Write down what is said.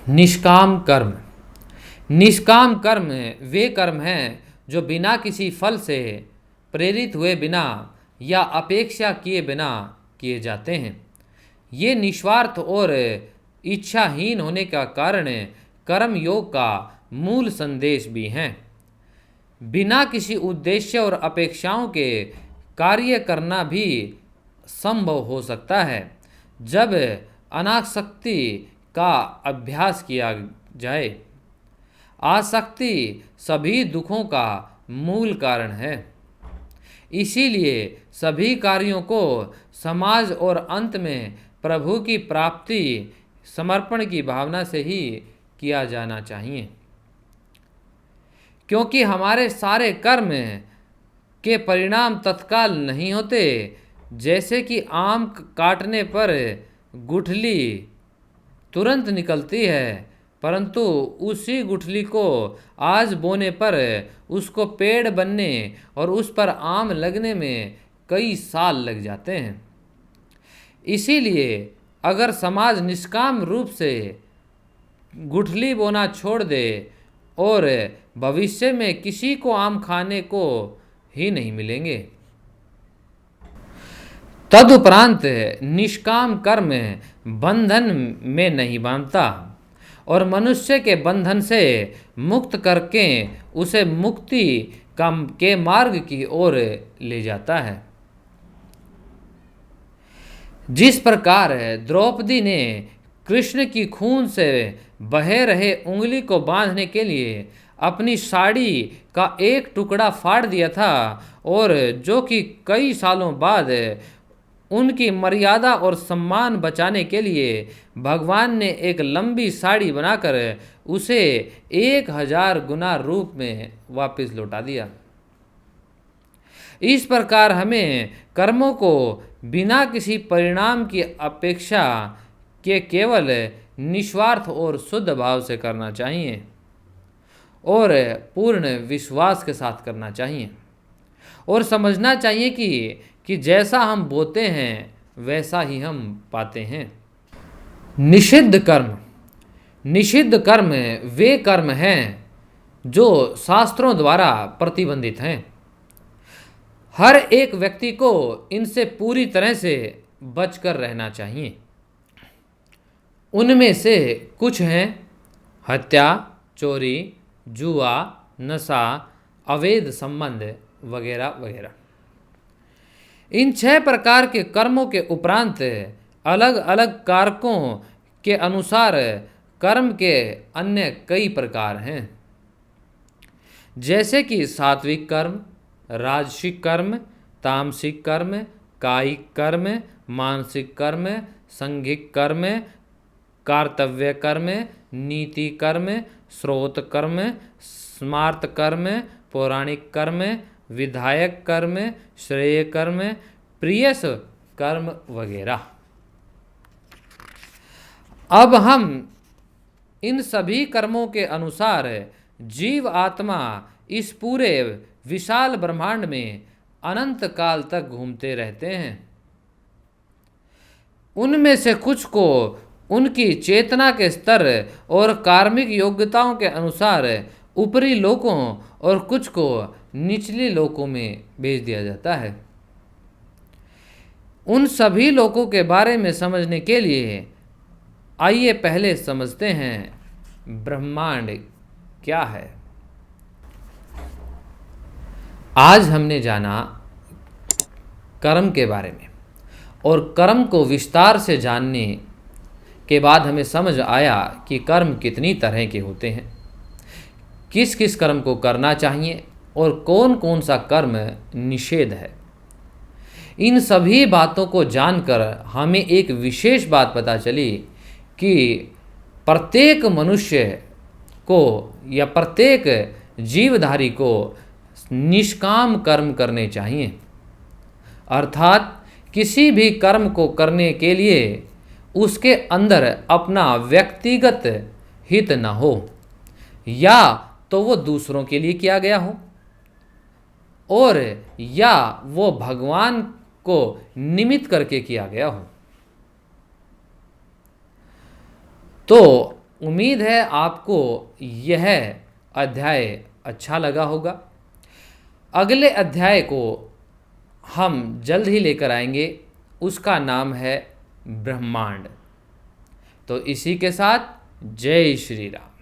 निष्काम कर्म। निष्काम कर्म वे कर्म हैं जो बिना किसी फल से प्रेरित हुए बिना या अपेक्षा किए बिना किए जाते हैं। ये निस्वार्थ और इच्छाहीन होने का कारण कर्म योग का मूल संदेश भी हैं। बिना किसी उद्देश्य और अपेक्षाओं के कार्य करना भी संभव हो सकता है जब अनासक्ति का अभ्यास किया जाए। आसक्ति सभी दुखों का मूल कारण है। इसीलिए सभी कार्यों को समाज और अंत में प्रभु की प्राप्ति समर्पण की भावना से ही किया जाना चाहिए, क्योंकि हमारे सारे कर्म के परिणाम तत्काल नहीं होते। जैसे कि आम काटने पर गुठली तुरंत निकलती है, परंतु उसी गुठली को आज बोने पर उसको पेड़ बनने और उस पर आम लगने में कई साल लग जाते हैं। इसीलिए अगर समाज निष्काम रूप से गुठली बोना छोड़ दे और भविष्य में किसी को आम खाने को ही नहीं मिलेंगे। तदुपरांत निष्काम कर्म बंधन में नहीं बांधता और मनुष्य के बंधन से मुक्त करके उसे मुक्ति के मार्ग की ओर ले जाता है। जिस प्रकार द्रौपदी ने कृष्ण की खून से बहे रहे उंगली को बांधने के लिए अपनी साड़ी का एक टुकड़ा फाड़ दिया था, और जो कि कई सालों बाद उनकी मर्यादा और सम्मान बचाने के लिए भगवान ने एक लंबी साड़ी बनाकर उसे 1000 गुना रूप में वापस लौटा दिया। इस प्रकार हमें कर्मों को बिना किसी परिणाम की अपेक्षा के केवल निस्वार्थ और शुद्ध भाव से करना चाहिए और पूर्ण विश्वास के साथ करना चाहिए, और समझना चाहिए कि जैसा हम बोते हैं वैसा ही हम पाते हैं। निषिद्ध कर्म। निषिद्ध कर्म वे कर्म हैं जो शास्त्रों द्वारा प्रतिबंधित हैं। हर एक व्यक्ति को इनसे पूरी तरह से बचकर रहना चाहिए। उनमें से कुछ हैं हत्या, चोरी, जुआ, नशा, अवैध संबंध वगैरह वगैरह। इन 6 प्रकार के कर्मों के उपरांत अलग अलग कारकों के अनुसार कर्म के अन्य कई प्रकार हैं, जैसे कि सात्विक कर्म, राजसिक कर्म, तामसिक कर्म, कायिक कर्म, मानसिक कर्म, सांघिक कर्म, कर्तव्य कर्म, नीति कर्म, स्रोत कर्म, स्मार्त कर्म, पौराणिक कर्म, विधायक कर्म, श्रेय कर्म, प्रियस कर्म वगैरह। अब हम इन सभी कर्मों के अनुसार जीव आत्मा इस पूरे विशाल ब्रह्मांड में अनंत काल तक घूमते रहते हैं। उनमें से कुछ को उनकी चेतना के स्तर और कार्मिक योग्यताओं के अनुसार ऊपरी लोकों और कुछ को निचले लोकों में भेज दिया जाता है। उन सभी लोकों के बारे में समझने के लिए आइए पहले समझते हैं ब्रह्मांड क्या है। आज हमने जाना कर्म के बारे में, और कर्म को विस्तार से जानने के बाद हमें समझ आया कि कर्म कितनी तरह के होते हैं, किस किस कर्म को करना चाहिए और कौन कौन सा कर्म निषेध है। इन सभी बातों को जानकर हमें एक विशेष बात पता चली कि प्रत्येक मनुष्य को या प्रत्येक जीवधारी को निष्काम कर्म करने चाहिए, अर्थात किसी भी कर्म को करने के लिए उसके अंदर अपना व्यक्तिगत हित न हो, या तो वो दूसरों के लिए किया गया हो, और या वो भगवान को निमित्त करके किया गया हो। तो उम्मीद है आपको यह अध्याय अच्छा लगा होगा। अगले अध्याय को हम जल्द ही लेकर आएंगे, उसका नाम है ब्रह्मांड। तो इसी के साथ जय श्री राम।